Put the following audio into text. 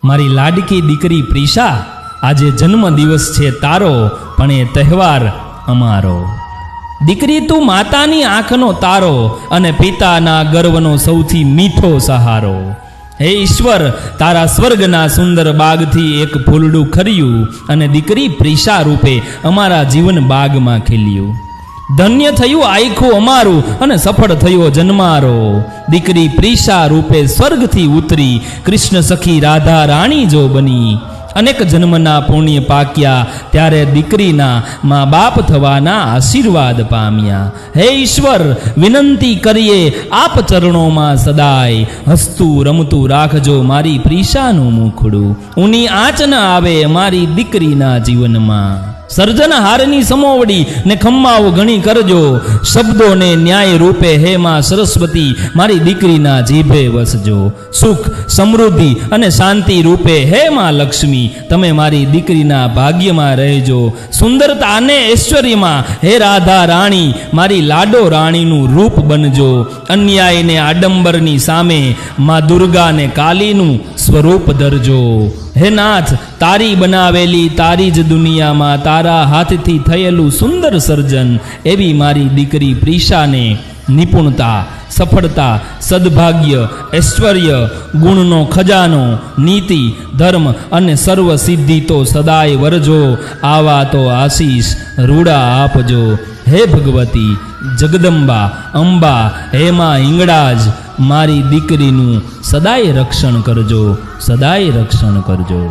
મારી લાડકી દીકરી પ્રિશા, આજે જન્મદિવસ છે તારો, પણ એ તહેવાર અમારો. દીકરી તું માતાની આંખનો તારો અને પિતાના ગર્વનો સૌથી મીઠો સહારો. હે ઈશ્વર, તારા સ્વર્ગના સુંદર બાગથી એક ફૂલડું ખર્યું અને દીકરી પ્રિશા રૂપે અમારા જીવન બાગમાં ખીલ્યું. ધન્ય થયું આખું અમારું અને સફળ થયો જન્મારો. દીકરી પ્રિશા રૂપે સ્વર્ગથી ઉતરી કૃષ્ણ સખી રાધા રાણી જો બની. અનેક જન્મના પુણ્ય પાક્યા ત્યારે દીકરીના મા બાપ થવાના આશીર્વાદ પામ્યા. હે ઈશ્વર, વિનંતી કરીએ આપ ચરણોમાં સદાય, હસતું રમતું રાખજો મારી પ્રિશાનું મુખડું. ઊની આંચ ન આવે મારી દીકરીના જીવનમાં. સર્જનહારની સમોવડી ને ખમ્માઓ ઘણી કરજો, શબ્દોને ન્યાય રૂપે હે માં સરસ્વતી મારી દીકરીના જીભે વસજો. સુખ સમૃદ્ધિ અને શાંતિ રૂપે હે માં લક્ષ્મી તમે મારી દીકરીના ભાગ્યમાં રહેજો. સુંદરતા અને ઐશ્વર્યમાં હે રાધા રાણી મારી લાડો રાણીનું રૂપ બનજો. અન્યાયને આડંબરની સામે માં દુર્ગાને કાલીનું સ્વરૂપ ધરજો. હે નાથ, તારી બનાવેલી તારી જ દુનિયામાં તારા હાથથી થયેલું સુંદર સર્જન એવી મારી દીકરી પ્રિશાને નિપુણતા, સફળતા, સદભાગ્ય, ઐશ્વર્ય, ગુણનો ખજાનો, નીતિ, ધર્મ અને સર્વ સિદ્ધિ તો સદાય વરજો. આવા તો આશીષ રૂડા આપજો. હે ભગવતી જગદંબા અંબા, હે માં હિંગળાજ મારી દીકરીનું સદાય રક્ષણ કરજો, સદાય રક્ષણ કરજો.